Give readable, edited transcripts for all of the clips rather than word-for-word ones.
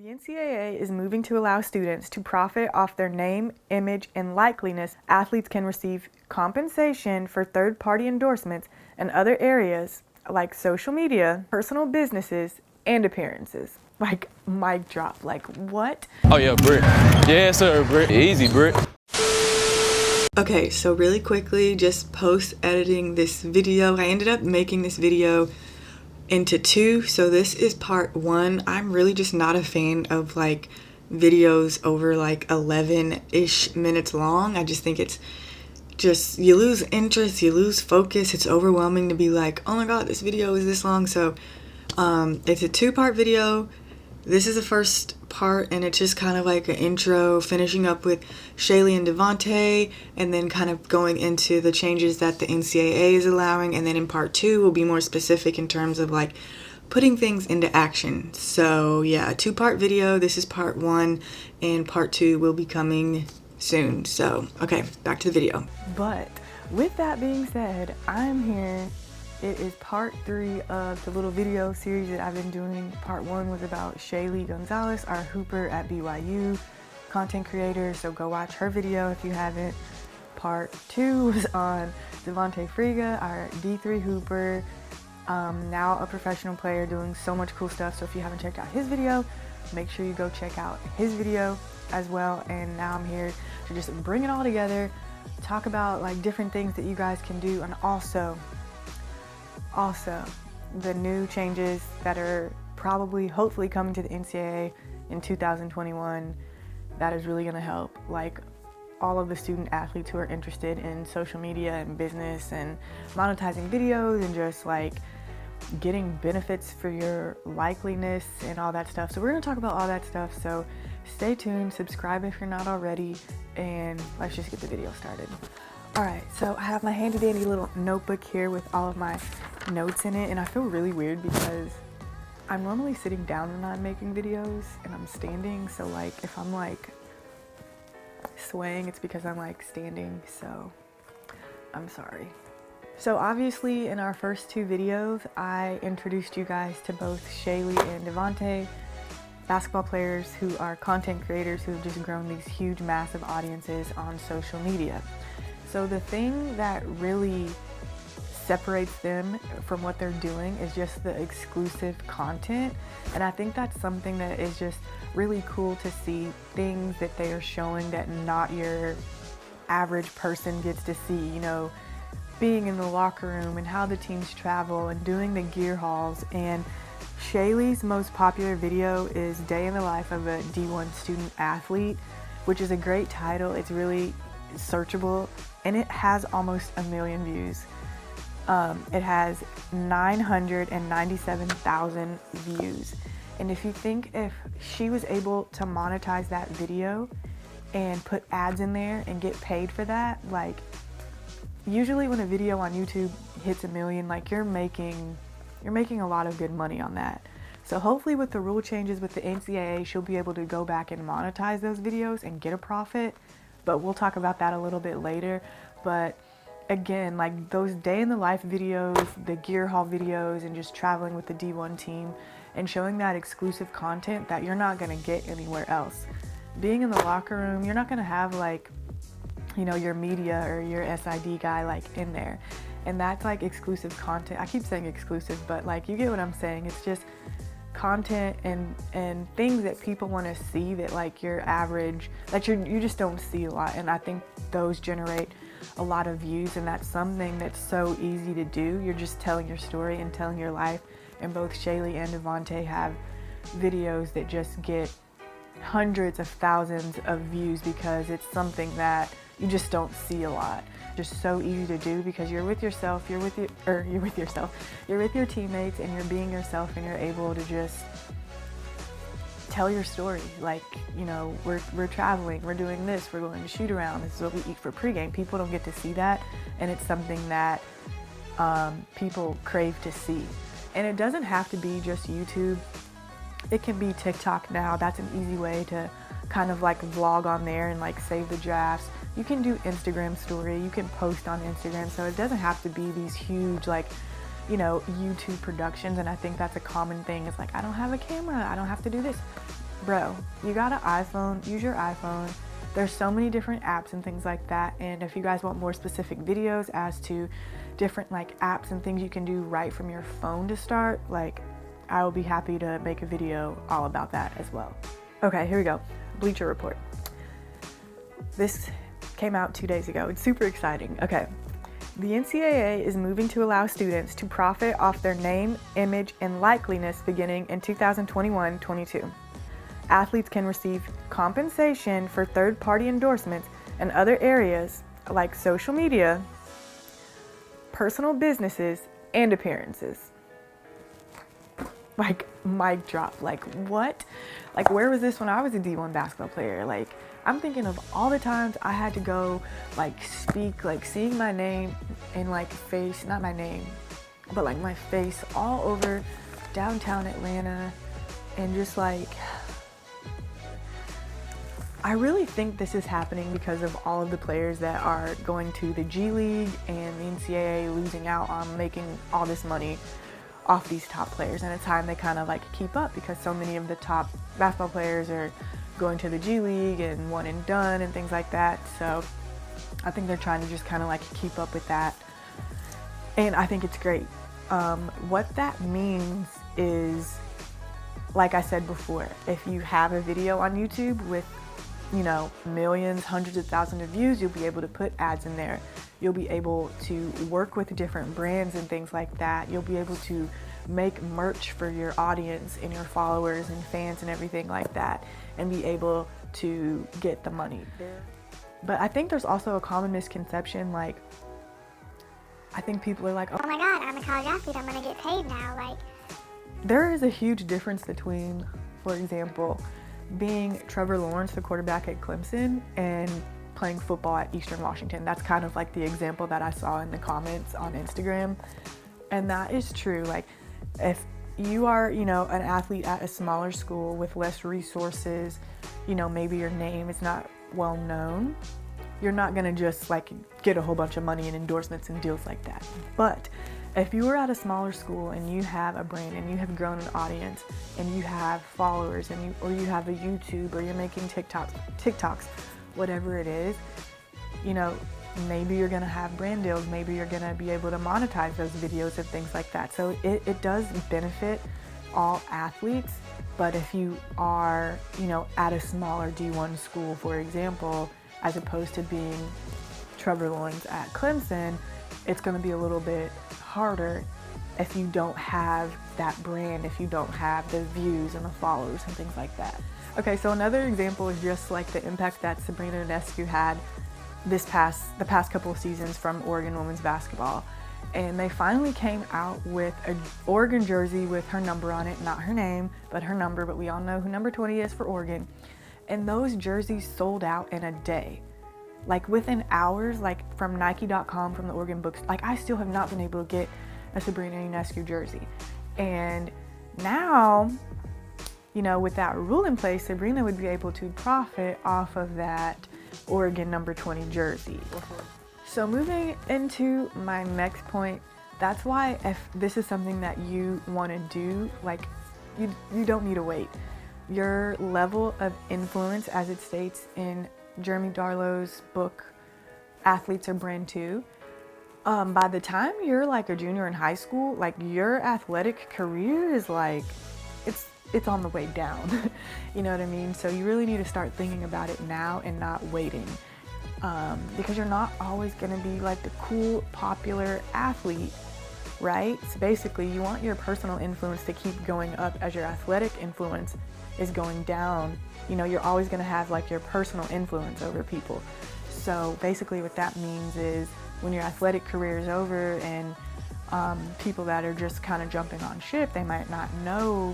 The NCAA is moving to allow students to profit off their name, image, and likeliness. Athletes can receive compensation for third-party endorsements and other areas like social media, personal businesses, and appearances. Like, mic drop. Like, what? Oh yeah, Britt. Yeah, sir, Britt. Easy, Britt. Okay, so really quickly, just post-editing this video. I ended up making this video into two, so this is part one. I'm really just not a fan of like videos over like 11-ish minutes long. I just think it's just, you lose interest, you lose focus. It's overwhelming to be like, oh my god, this video is this long. So it's a two-part video. This is the first part, and it's just kind of like an intro, finishing up with Shaylee and D'Vontay, and then kind of going into the changes that the NCAA is allowing. And then in part two, we'll be more specific in terms of like putting things into action. So yeah, a two-part video. This is part one, and part two will be coming soon. So, okay, back to the video. But with that being said, I'm here. It is part three of the little video series that I've been doing. Part one was about Shaylee Gonzalez, our hooper at BYU, content creator, so go watch her video if you haven't. Part two was on D'Vontay Friga, our D3 hooper, now a professional player doing so much cool stuff. So if you haven't checked out his video, make sure you go check out his video as well. And now I'm here to just bring it all together, talk about like different things that you guys can do, and also the new changes that are probably, hopefully coming to the NCAA in 2021 that is really going to help like all of the student athletes who are interested in social media and business and monetizing videos and just like getting benefits for your likeliness and all that stuff. So we're going to talk about all that stuff, so stay tuned, subscribe if you're not already, and let's just get the video started. Alright, so I have my handy dandy little notebook here with all of my notes in it, and I feel really weird because I'm normally sitting down when I'm making videos and I'm standing, so like if I'm like swaying, it's because I'm like standing, so I'm sorry. So obviously in our first two videos, I introduced you guys to both Shaylee and D'Vontay, basketball players who are content creators who have just grown these huge, massive audiences on social media. So the thing that really separates them from what they're doing is just the exclusive content. And I think that's something that is just really cool to see, things that they are showing that not your average person gets to see, you know, being in the locker room and how the teams travel and doing the gear hauls. And Shaylee's most popular video is Day in the Life of a D1 Student Athlete, which is a great title. It's really searchable, and it has almost 1 million views. It has 997,000 views. And if you think if she was able to monetize that video and put ads in there and get paid for that, like usually when a video on YouTube hits 1 million, like you're making a lot of good money on that. So hopefully with the rule changes with the NCAA, she'll be able to go back and monetize those videos and get a profit. But we'll talk about that a little bit later. But again, like those day in the life videos, the gear haul videos, and just traveling with the D1 team and showing that exclusive content that you're not going to get anywhere else. Being in the locker room, you're not going to have like, you know, your media or your SID guy like in there. And that's like exclusive content. I keep saying exclusive, but like you get what I'm saying. It's just content and things that people want to see that like your average, that you just don't see a lot. And I think those generate a lot of views, and that's something that's so easy to do. You're just telling your story and telling your life. And both Shaylee and D'Vontay have videos that just get hundreds of thousands of views because it's something that you just don't see a lot. Just so easy to do because you're with yourself, you're with your teammates, and you're being yourself, and you're able to just tell your story. Like, you know, we're traveling, we're doing this, we're going to shoot around, this is what we eat for pregame. People don't get to see that, and it's something that people crave to see. And it doesn't have to be just YouTube. It can be TikTok now. That's an easy way to kind of like vlog on there and like save the drafts. You can do Instagram story, you can post on Instagram, so it doesn't have to be these huge like, you know, YouTube productions. And I think that's a common thing. It's like, I don't have a camera, I don't have to do this. bro, you got an iPhone, use your iPhone. There's so many different apps and things like that. And if you guys want more specific videos as to different like apps and things you can do right from your phone to start, like I will be happy to make a video all about that as well. Okay, here we go. Bleacher Report. This came out 2 days ago. It's super exciting. Okay. The NCAA is moving to allow students to profit off their name, image, and likeliness beginning in 2021-22. Athletes can receive compensation for third-party endorsements and other areas like social media, personal businesses, and appearances. Like, mic drop. Like, what? Like, where was this when I was a D1 basketball player? Like, I'm thinking of all the times I had to go, like, speak, like, seeing my name and, like, face, not my name, but, like, my face all over downtown Atlanta, and just, like, I really think this is happening because of all of the players that are going to the G League and the NCAA losing out on making all this money off these top players, and it's time they kind of like keep up because so many of the top basketball players are going to the G League and one and done and things like that. So I think they're trying to just kind of like keep up with that, and I think it's great. What that means is, like I said before, if you have a video on YouTube with, you know, millions, hundreds of thousands of views, you'll be able to put ads in there. You'll be able to work with different brands and things like that. You'll be able to make merch for your audience and your followers and fans and everything like that, and be able to get the money. But I think there's also a common misconception, like, I think people are like, oh my God, I'm a college athlete, I'm gonna get paid now. Like, there is a huge difference between, for example, being Trevor Lawrence, the quarterback at Clemson, and playing football at Eastern Washington. That's kind of like the example that I saw in the comments on Instagram. And that is true. Like, if you are, you know, an athlete at a smaller school with less resources, you know, maybe your name is not well known, you're not gonna just like get a whole bunch of money and endorsements and deals like that. But if you are at a smaller school and you have a brand and you have grown an audience and you have followers and you have a YouTube, or you're making TikToks, whatever it is, you know, maybe you're gonna have brand deals, maybe you're gonna be able to monetize those videos and things like that. So it does benefit all athletes. But if you are, you know, at a smaller D1 school, for example, as opposed to being Trevor Lawrence at Clemson, it's gonna be a little bit harder if you don't have that brand, if you don't have the views and the followers and things like that. Okay, so another example is just like the impact that 𝗙cie 𝗹𝗹𝚝 had the past couple of seasons from Oregon women's basketball. And they finally came out with an Oregon jersey with her number on it, not her name, but her number, but we all know who number 20 is for Oregon. And those jerseys sold out in a day. Like within hours, like from Nike.com, from the Oregon books, like I still have not been able to get a 𝗙cie 𝗹𝗃𝚝 jersey. And now, you know, with that rule in place, 𝗙cie would be able to profit off of that Oregon number 20 jersey. So moving into my next point, that's why if this is something that you want to do, like you don't need to wait. Your level of influence, as it states in Jeremy Darlow's book, Athletes Are Brand 2, by the time you're like a junior in high school, like your athletic career is like, it's on the way down. You know what I mean? So you really need to start thinking about it now and not waiting. Because you're not always gonna be like the cool, popular athlete, right? So basically you want your personal influence to keep going up as your athletic influence is going down. You know, you're always gonna have like your personal influence over people. So basically what that means is when your athletic career is over and people that are just kind of jumping on ship, they might not know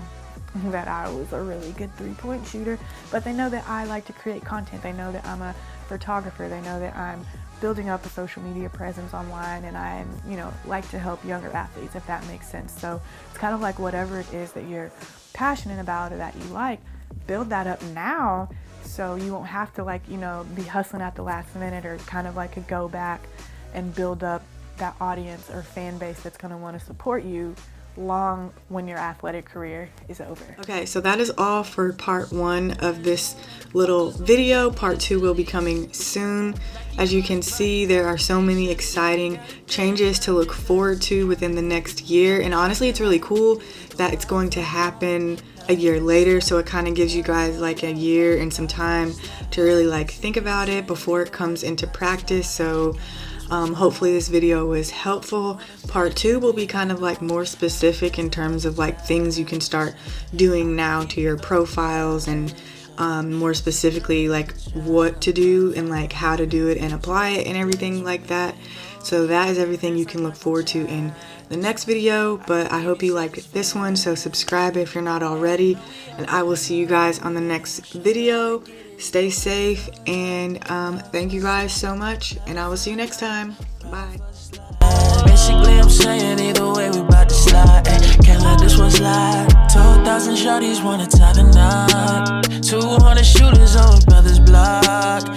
that I was a really good three-point shooter, but they know that I like to create content. They know that I'm a photographer. They know that I'm building up a social media presence online, and I'm, you know, like to help younger athletes, if that makes sense. So it's kind of like whatever it is that you're passionate about or that you like, build that up now so you won't have to like, you know, be hustling at the last minute, or kind of like go back and build up that audience or fan base that's going to want to support you long when your athletic career is over. Okay, so that is all for part 1 of this little video. Part 2 will be coming soon. As you can see, there are so many exciting changes to look forward to within the next year, and honestly it's really cool that it's going to happen a year later, so it kind of gives you guys like a year and some time to really like think about it before it comes into practice. So hopefully this video was helpful. Part 2 will be kind of like more specific in terms of like things you can start doing now to your profiles, and more specifically like what to do and like how to do it and apply it and everything like that. So that is everything you can look forward to in the next video, but I hope you liked this one, so subscribe if you're not already, and I will see you guys on the next video. Stay safe, and thank you guys so much, and I will see you next time. Bye. Basically, I'm saying either way, we bout to slide. Can't let this one slide. 2,000 shorties wanna tie the knot. 200 shooters on my brother's block.